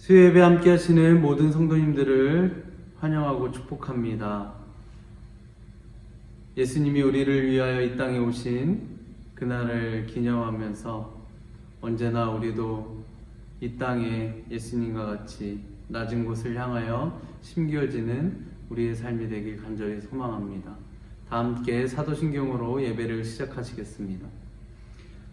수요예배 함께 하시는 모든 성도님들을 환영하고 축복합니다. 예수님이 우리를 위하여 이 땅에 오신 그날을 기념하면서 언제나 우리도 이 땅에 예수님과 같이 낮은 곳을 향하여 심겨지는 우리의 삶이 되길 간절히 소망합니다. 다 함께 사도신경으로 예배를 시작하시겠습니다.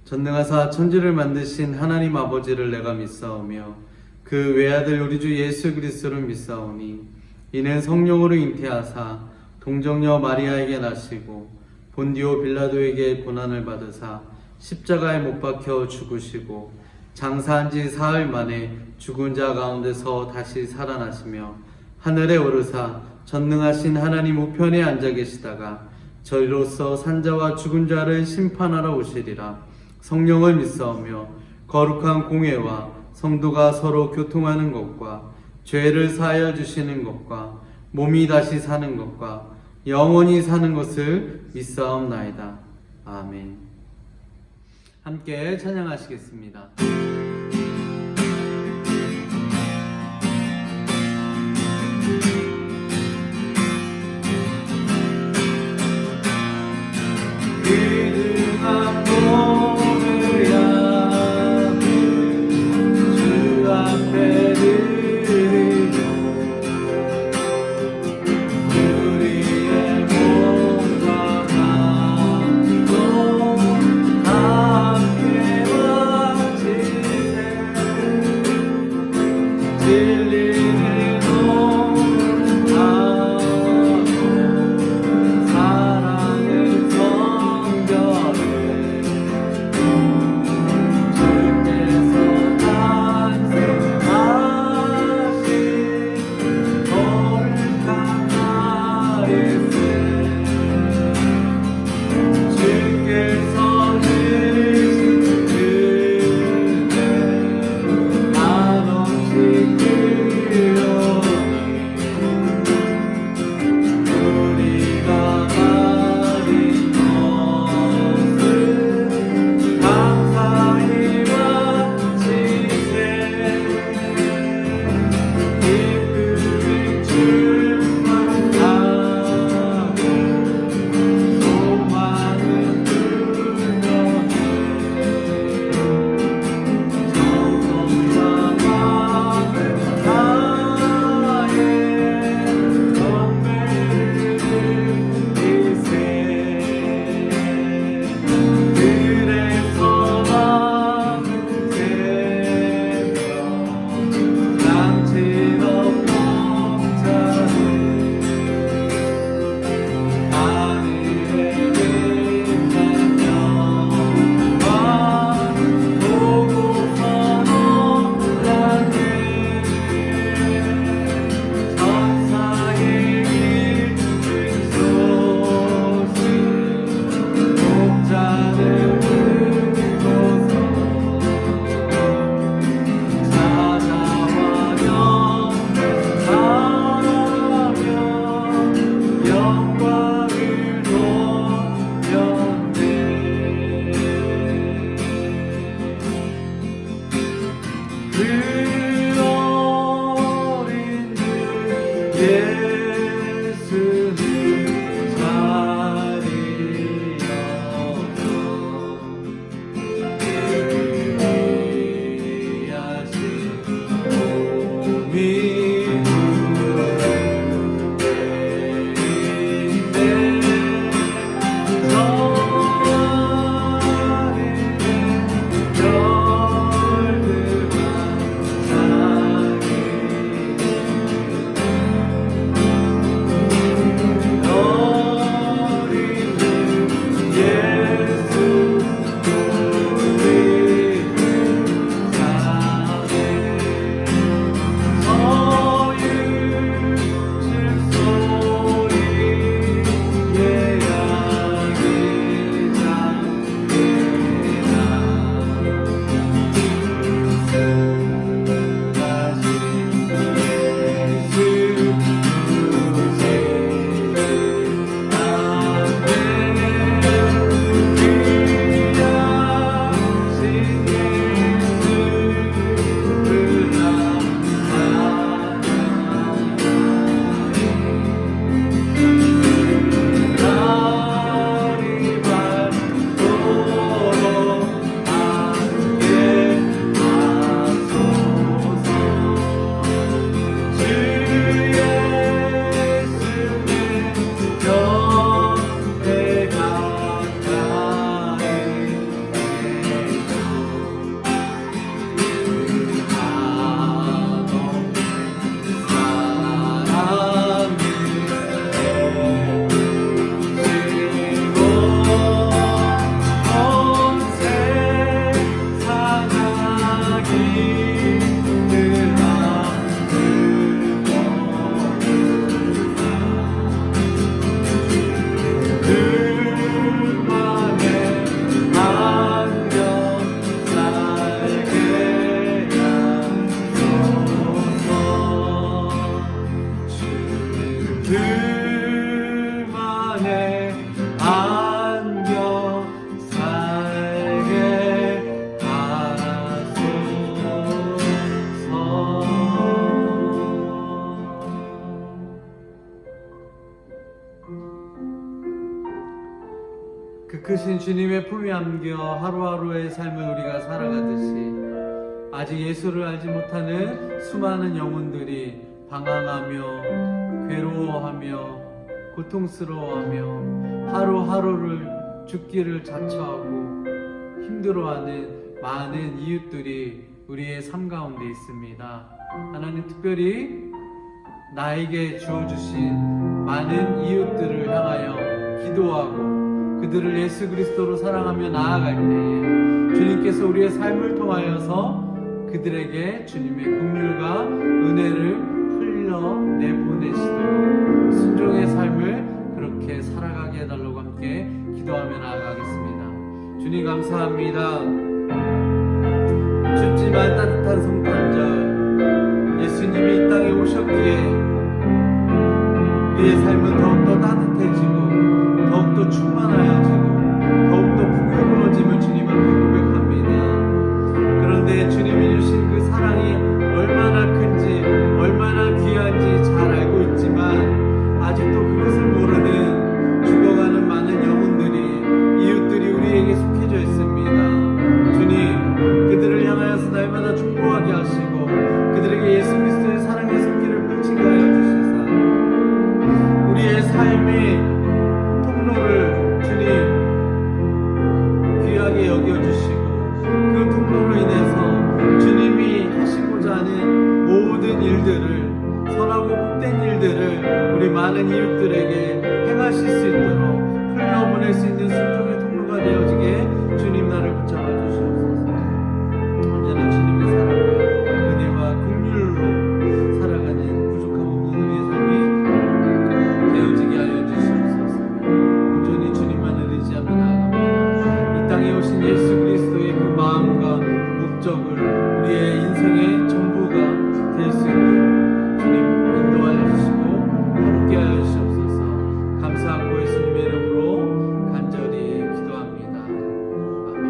전능하사 천지를 만드신 하나님 아버지를 내가 믿사오며 그 외아들 우리 주 예수 그리스도를 믿사오니 이는 성령으로 잉태하사 동정녀 마리아에게 나시고 본디오 빌라도에게 고난을 받으사 십자가에 못 박혀 죽으시고 장사한 지 사흘 만에 죽은 자 가운데서 다시 살아나시며 하늘에 오르사 전능하신 하나님 우편에 앉아 계시다가 저희로서 산자와 죽은 자를 심판하러 오시리라. 성령을 믿사오며 거룩한 공회와 성도가 서로 교통하는 것과 죄를 사하여 주시는 것과 몸이 다시 사는 것과 영원히 사는 것을 믿사옵나이다. 아멘. 함께 찬양하시겠습니다. 위대한 몸을 향해 주 앞에 드리며 우리의 몸과 마음도 함께 바치며 그 크신 주님의 품에 안겨 하루하루의 삶을 우리가 살아가듯이 아직 예수를 알지 못하는 수많은 영혼들이 방황하며 괴로워하며 고통스러워하며 하루하루를 죽기를 자처하고 힘들어하는 많은 이웃들이 우리의 삶 가운데 있습니다. 하나님, 특별히 나에게 주어주신 많은 이웃들을 향하여 기도하고 그들을 예수 그리스도로 사랑하며 나아갈 때에 주님께서 우리의 삶을 통하여서 그들에게 주님의 긍휼과 은혜를 흘려 내보내시도록 순종의 삶을 그렇게 살아가게 해달라고 함께 기도하며 나아가겠습니다. 주님 감사합니다. 춥지만 따뜻한 성탄절 예수님이 이 땅에 오셨기에 우리의 삶은 더욱더 따뜻해지고 더욱더 충만하여지고 더욱더 풍요로워짐을 주님 앞에 고백합니다. 그런데 주님이 주신 그 사랑이 얼마나 큰지 얼마나 귀한지 잘 알고 있지만 아직도 그것을 모르는 죽어가는 많은 영혼들이 이웃들이 우리에게 속해져 있습니다. 주님, 그들을 향하여서 날마다 축복하게 하시고 그들에게 예수 그리스도의 사랑의 손길을 펼치게 하여 주시사 우리의 삶의 통로를 주님 귀하게 여겨주시고 그 통로로 인해서 주님이 하시고자 하는 모든 일들을 선하고 복된 일들을 우리 많은 이웃들에게 행하실 수 있도록 흘러보낼 수 있는 순종의 통로가 되어지게 주님 나를 붙잡아 주시옵소서. 언제나 주님의 사랑과 은혜와 긍휼로 살아가는 부족함 없는 우리의 삶이 되어지게 하여 주시옵소서. 온전히 주님만을 의지하며 나아갑니다. 이 땅에 오신 예수 그리스도의 그 마음과 목적을 우리의 인생의 전부가 될 수 있도록 주님 인도하여 주시고 함께하여 주시옵소서. 감사하고 예수님의 이름으로 간절히 기도합니다. 아멘.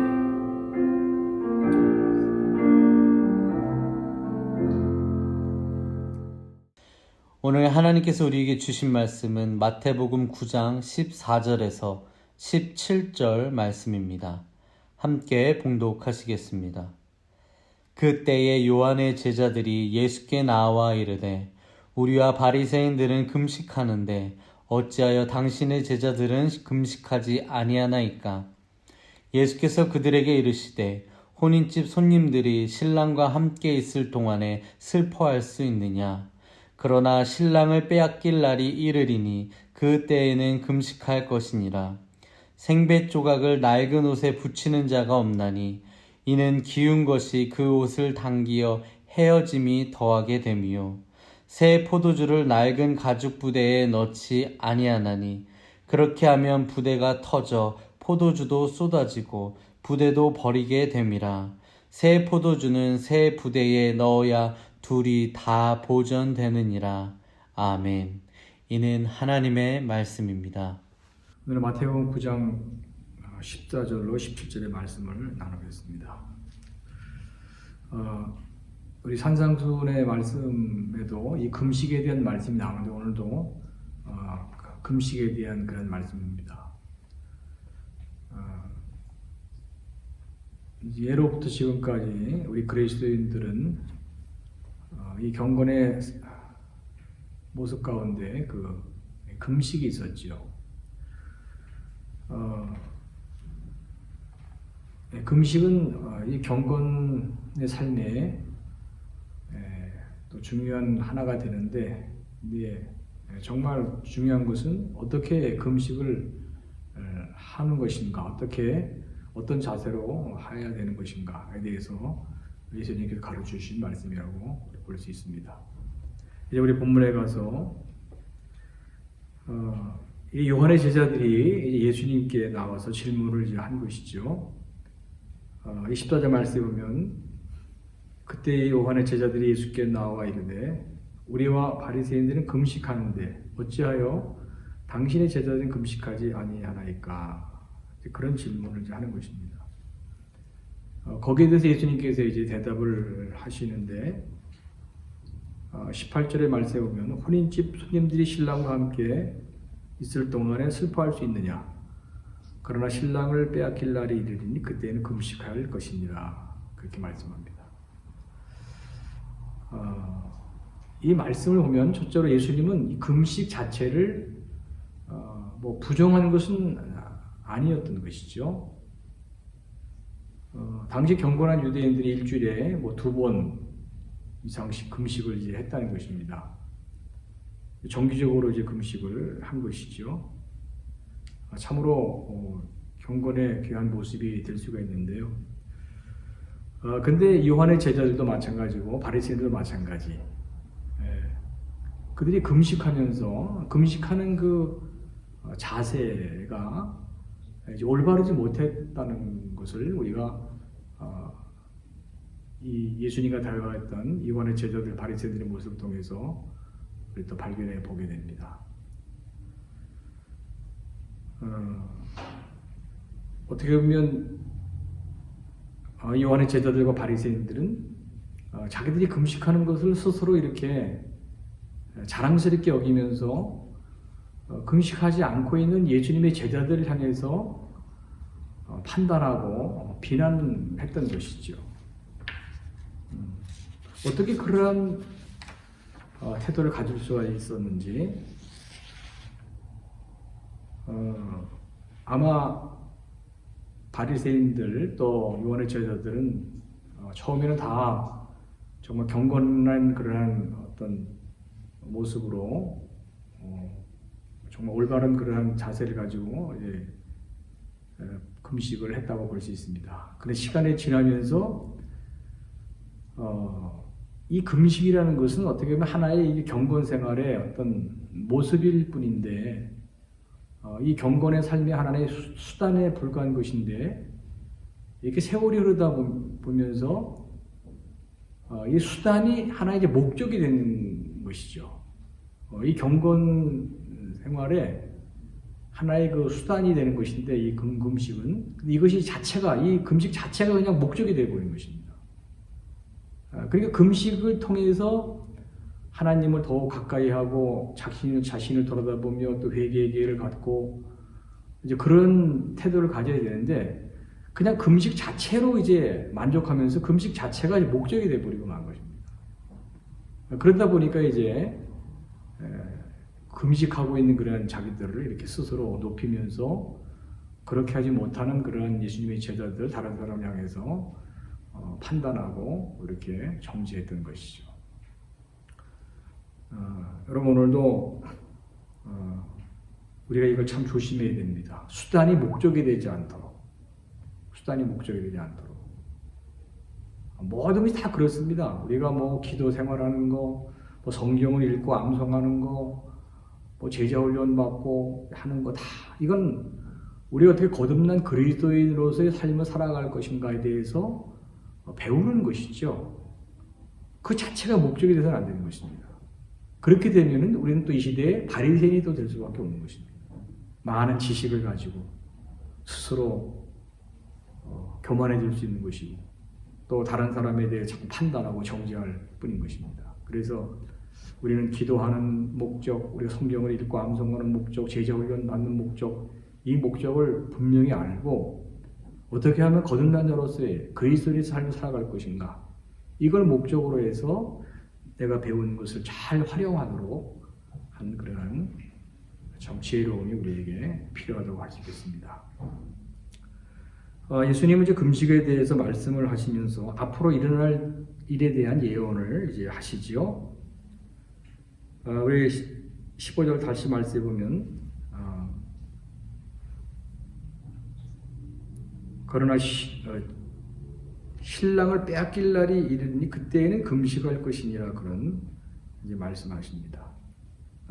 오늘 하나님께서 우리에게 주신 말씀은 마태복음 9장 14절에서 17절 말씀입니다. 함께 봉독하시겠습니다. 그때에 요한의 제자들이 예수께 나와 이르되 우리와 바리새인들은 금식하는데 어찌하여 당신의 제자들은 금식하지 아니하나이까? 예수께서 그들에게 이르시되 혼인집 손님들이 신랑과 함께 있을 동안에 슬퍼할 수 있느냐? 그러나 신랑을 빼앗길 날이 이르리니 그 때에는 금식할 것이니라. 생배 조각을 낡은 옷에 붙이는 자가 없나니 이는 기운 것이 그 옷을 당기어 헤어짐이 더하게 됨이요 새 포도주를 낡은 가죽 부대에 넣지 아니하나니 그렇게 하면 부대가 터져 포도주도 쏟아지고 부대도 버리게 됨이라. 새 포도주는 새 부대에 넣어야 둘이 다 보존되느니라. 아멘. 이는 하나님의 말씀입니다. 오늘 마태복음 9장 14절로 17절의 말씀을 나누겠습니다. 우리 산상순의 말씀에도 이 금식에 대한 말씀이 나오는데 오늘도 금식에 대한 그런 말씀입니다. 예로부터 지금까지 우리 그리스도인들은 이 경건의 모습 가운데 그 금식이 있었지요. 금식은 이 경건의 삶에 또 중요한 하나가 되는데 정말 중요한 것은 어떻게 금식을 하는 것인가, 어떤 자세로 해야 되는 것인가에 대해서 예수님께서 가르쳐 주신 말씀이라고 볼 수 있습니다. 이제 우리 본문에 가서 이 요한의 제자들이 예수님께 나와서 질문을 이제 한 것이죠. 24절 말씀에 보면 그때 요한의 제자들이 예수께 나와 이르되 우리와 바리새인들은 금식하는데 어찌하여 당신의 제자들은 금식하지 아니하나이까? 그런 질문을 이제 하는 것입니다. 거기에 대해서 예수님께서 이제 대답을 하시는데 18절의 말씀에 보면 혼인집 손님들이 신랑과 함께 있을 동안에 슬퍼할 수 있느냐? 그러나 신랑을 빼앗길 날이 이르리니 그때에는 금식할 것이니라. 그렇게 말씀합니다. 이 말씀을 보면 첫째로 예수님은 이 금식 자체를 뭐 부정한 것은 아니었던 것이죠. 당시 경건한 유대인들이 일주일에 뭐 2번 이상씩 금식을 이제 했다는 것입니다. 정기적으로 이제 금식을 한 것이죠. 참으로 경건의 귀한 모습이 될 수가 있는데요. 근데 요한의 제자들도 마찬가지고 바리새인들도 마찬가지. 그들이 금식하면서 금식하는 그 자세가 이제 올바르지 못했다는 것을 우리가 이 예수님과 대화했던 요한의 제자들 바리새인들의 모습을 통해서 우리 또 발견해 보게 됩니다. 어떻게 보면 요한의 제자들과 바리새인들은 자기들이 금식하는 것을 스스로 이렇게 자랑스럽게 여기면서 금식하지 않고 있는 예수님의 제자들을 향해서 판단하고 비난했던 것이죠. 어떻게 그러한 태도를 가질 수가 있었는지 아마 바리새인들 또 요한의 제자들은 처음에는 다 정말 경건한 그러한 어떤 모습으로 정말 올바른 그러한 자세를 가지고 이제 금식을 했다고 볼 수 있습니다. 그런데 시간이 지나면서 이 금식이라는 것은 어떻게 보면 하나의 경건 생활의 어떤 모습일 뿐인데 이 경건의 삶이 하나의 수단에 불과한 것인데 이렇게 세월이 흐르다 보면서 이 수단이 하나의 이제 목적이 되는 것이죠. 이 경건 생활에 하나의 그 수단이 되는 것인데 이 금식은 이것이 자체가 이 금식 자체가 그냥 목적이 되어 버린 것입니다. 그러니까 금식을 통해서 하나님을 더욱 가까이 하고 자신을 돌아다보며 또 회개의 기회를 갖고 이제 그런 태도를 가져야 되는데 그냥 금식 자체로 이제 만족하면서 금식 자체가 이제 목적이 되어 버리고 만 것입니다. 그러다 보니까 이제 금식하고 있는 그런 자기들을 이렇게 스스로 높이면서 그렇게 하지 못하는 그런 예수님의 제자들 다른 사람을 향해서 판단하고 이렇게 정죄했던 것이죠. 여러분 오늘도 우리가 이걸 참 조심해야 됩니다. 수단이 목적이 되지 않도록 모든 것이 다 그렇습니다. 우리가 뭐 기도 생활하는 거, 뭐 성경을 읽고 암송하는 거, 뭐 제자 훈련 받고 하는 거 다 이건 우리가 어떻게 거듭난 그리스도인으로서의 삶을 살아갈 것인가에 대해서 배우는 것이죠. 그 자체가 목적이 되서는 안 되는 것입니다. 그렇게 되면은 우리는 또 이 시대에 바리새인이 또 될 수밖에 없는 것입니다. 많은 지식을 가지고 스스로 교만해질 수 있는 것이고 또 다른 사람에 대해 자꾸 판단하고 정죄할 뿐인 것입니다. 그래서 우리는 기도하는 목적, 우리가 성경을 읽고 암송하는 목적, 제자 훈련 받는 목적, 이 목적을 분명히 알고 어떻게 하면 거듭난 자로서의 그리스도인의 삶을 살아갈 것인가, 이걸 목적으로 해서 내가 배운 것을 잘 활용하도록 한 그러한 참 지혜로움이 우리에게 필요하다고 할 수 있겠습니다. 예수님은 이제 금식에 대해서 말씀을 하시면서 앞으로 일어날 일에 대한 예언을 이제 하시지요. 우리 15절 다시 말씀해 보면 그러나 신랑을 빼앗길 날이 이르니 그때에는 금식할 것이니라 그런 이제 말씀하십니다.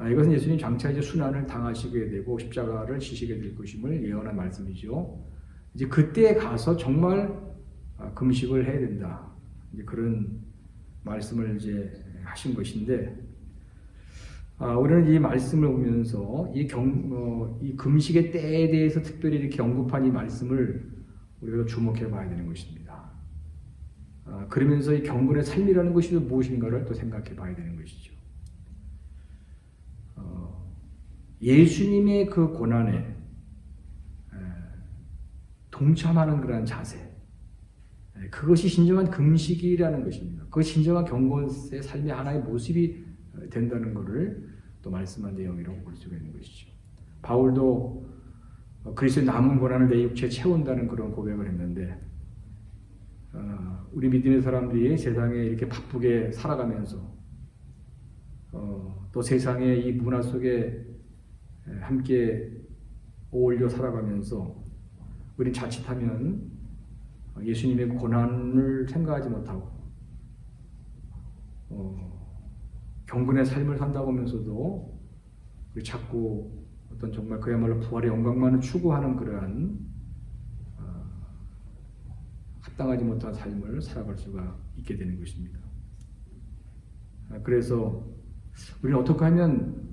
이것은 예수님 장차 이제 순환을 당하시게 되고 십자가를 지시게 될 것임을 예언한 말씀이죠. 이제 그때 가서 정말 금식을 해야 된다. 이제 그런 말씀을 이제 하신 것인데, 우리는 이 말씀을 보면서 이 금식의 때에 대해서 특별히 이렇게 언급한 이 말씀을 우리가 주목해 봐야 되는 것입니다. 그러면서 이 경건의 삶이라는 것이 무엇인가를 또 생각해 봐야 되는 것이죠. 예수님의 그 고난에 동참하는 그러한 자세, 그것이 진정한 금식이라는 것입니다. 그것이 진정한 경건의 삶의 하나의 모습이 된다는 것을 또 말씀한 내용이라고 볼 수가 있는 것이죠. 바울도 그리스도의 남은 고난을 내 육체에 채운다는 그런 고백을 했는데, 우리 믿음의 사람들이 세상에 이렇게 바쁘게 살아가면서 또 세상의 이 문화 속에 함께 어울려 살아가면서 우리 자칫하면 예수님의 고난을 생각하지 못하고 경건의 삶을 산다고 하면서도 우리 자꾸 어떤 정말 그야말로 부활의 영광만을 추구하는 그러한 합당하지 못한 삶을 살아갈 수가 있게 되는 것입니다. 그래서 우리는 어떻게 하면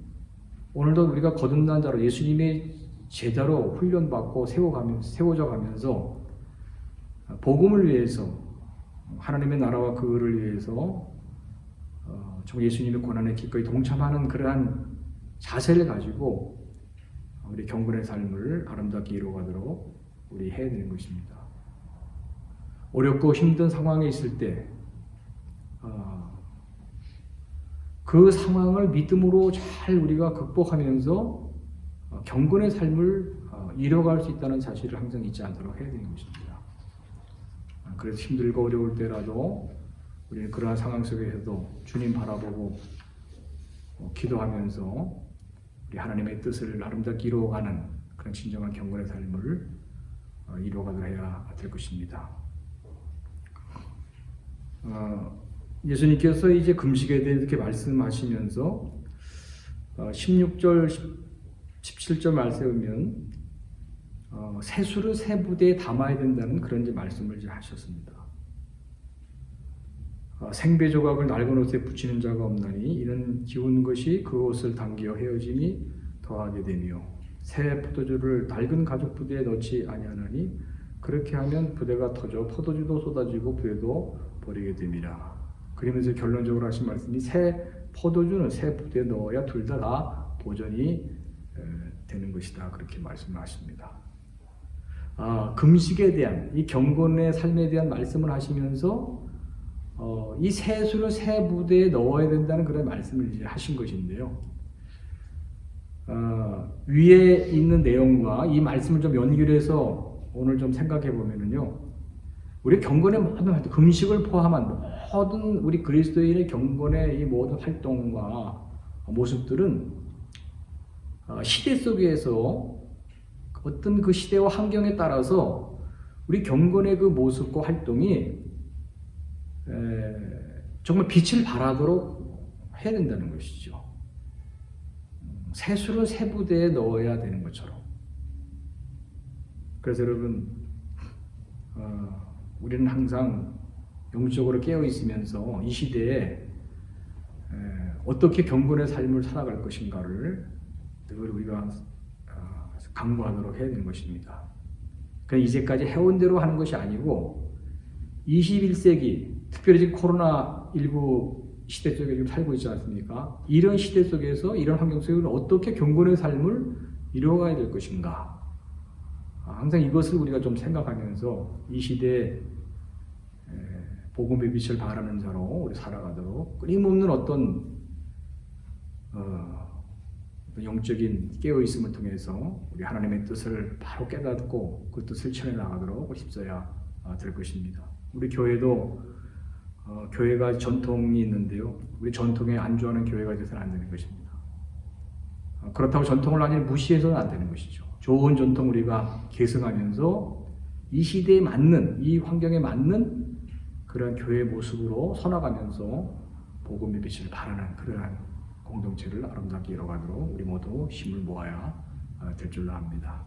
오늘도 우리가 거듭난 자로 예수님의 제자로 훈련받고 세워져 가면서 복음을 위해서, 하나님의 나라와 그 의를 위해서 정말 예수님의 고난에 기꺼이 동참하는 그러한 자세를 가지고 우리 경건의 삶을 아름답게 이루어가도록 우리 해야 되는 것입니다. 어렵고 힘든 상황에 있을 때 그 상황을 믿음으로 잘 우리가 극복하면서 경건의 삶을 이뤄갈 수 있다는 사실을 항상 잊지 않도록 해야 되는 것입니다. 그래서 힘들고 어려울 때라도 우리는 그러한 상황 속에서도 주님 바라보고 기도하면서 우리 하나님의 뜻을 아름답게 이루어가는 그런 진정한 경건의 삶을 이루어가도록 해야 될 것입니다. 예수님께서 이제 금식에 대해 이렇게 말씀하시면서 16절, 17절 말씀에 보면 세수를 세 부대에 담아야 된다는 그런 이제 말씀을 이제 하셨습니다. 생배 조각을 낡은 옷에 붙이는 자가 없나니 이는 기운 것이 그 옷을 당겨 헤어짐이 더하게 되며 새 포도주를 낡은 가죽 부대에 넣지 아니하나니 그렇게 하면 부대가 터져 포도주도 쏟아지고 부대도 버리게 됨이라. 그러면서 결론적으로 하신 말씀이 새 포도주는 새 부대에 넣어야 둘 다 보존이 되는 것이다. 그렇게 말씀하십니다. 금식에 대한 이 경건의 삶에 대한 말씀을 하시면서 이 세수를 새 부대에 넣어야 된다는 그런 말씀을 이제 하신 것인데요. 위에 있는 내용과 이 말씀을 좀 연결해서 오늘 좀 생각해 보면은요. 우리 경건의 모든 금식을 포함한 모든 우리 그리스도인의 경건의 이 모든 활동과 모습들은 시대 속에서 어떤 그 시대와 환경에 따라서 우리 경건의 그 모습과 활동이 정말 빛을 발하도록 해야 된다는 것이죠. 세수를 새 부대에 넣어야 되는 것처럼. 그래서 여러분, 우리는 항상 영적으로 깨어 있으면서 이 시대에 어떻게 경건의 삶을 살아갈 것인가를 늘 우리가 강구하도록 해야 되는 것입니다. 그러니까 이제까지 해온 대로 하는 것이 아니고 21세기, 특별히 지금 코로나19 시대 속에 지금 살고 있지 않습니까? 이런 시대 속에서, 이런 환경 속에서 어떻게 경건의 삶을 이루어가야 될 것인가? 항상 이것을 우리가 좀 생각하면서 이 시대에 복음의 빛을 발하는 자로 우리 살아가도록 끊임없는 어떤 영적인 깨어있음을 통해서 우리 하나님의 뜻을 바로 깨닫고 그 뜻을 실천해 나가도록 힘써야 될 것입니다. 우리 교회도 교회가 전통이 있는데요. 우리 전통에 안주하는 교회가 되어서는 안 되는 것입니다. 그렇다고 전통을 완전히 무시해서는 안 되는 것이죠. 좋은 전통 우리가 계승하면서 이 시대에 맞는, 이 환경에 맞는 그런 교회의 모습으로 서나가면서 복음의 빛을 발하는 그러한 공동체를 아름답게 이뤄가도록 우리 모두 힘을 모아야 될 줄로 압니다.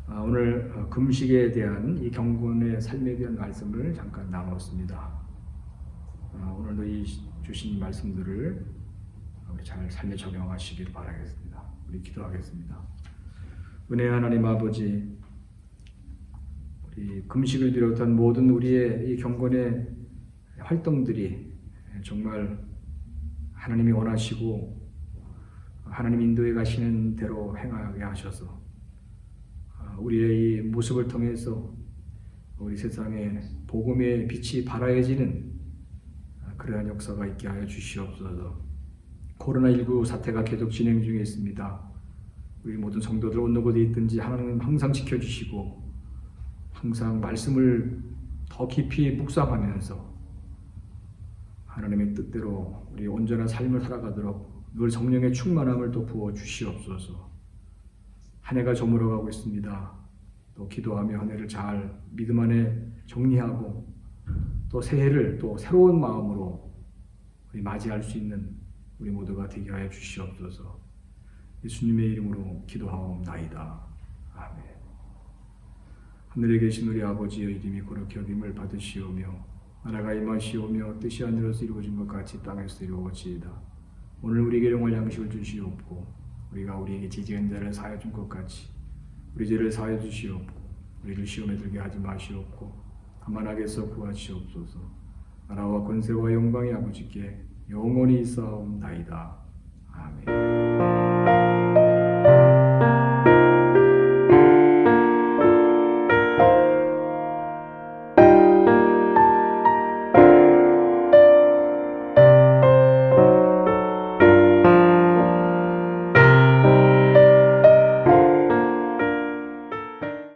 오늘 금식에 대한 이 경건의 삶에 대한 말씀을 잠깐 나누었습니다. 오늘도 이 주신 말씀들을 우리 잘 삶에 적용하시기를 바라겠습니다. 우리 기도하겠습니다. 은혜의 하나님 아버지, 우리 금식을 비롯한 모든 우리의 이 경건의 활동들이 정말 하나님이 원하시고 하나님 인도에 가시는 대로 행하게 하셔서 우리의 이 모습을 통해서 우리 세상에 복음의 빛이 발하여지는 그러한 역사가 있게 하여 주시옵소서. 코로나19 사태가 계속 진행 중에 있습니다. 우리 모든 성도들 어느 곳에 있든지 하나님 항상 지켜주시고 항상 말씀을 더 깊이 묵상하면서 하나님의 뜻대로 우리 온전한 삶을 살아가도록 늘 성령의 충만함을 또 부어 주시옵소서. 한 해가 저물어가고 있습니다. 또 기도하며 한 해를 잘 믿음 안에 정리하고 또 새해를 또 새로운 마음으로 우리 맞이할 수 있는 우리 모두가 되게 하여 주시옵소서. 예수님의 이름으로 기도하옵나이다. 아멘. 하늘에 계신 우리 아버지의 이름이 거룩히 여김을 받으시오며 나라가 임하시오며 뜻이 하늘에서 이루어진 것 같이 땅에서 이루어지이다. 오늘 우리에게 영원한 양식을 주시옵고 우리가 우리에게 지지한 자를 사하여 준 것 같이 우리 죄를 사하여 주시옵고 우리를 시험에 들게 하지 마시옵고 다만 악에서 구하시옵소서. 나라와 권세와 영광이 아버지께 영원히 있사옵나이다. 아멘.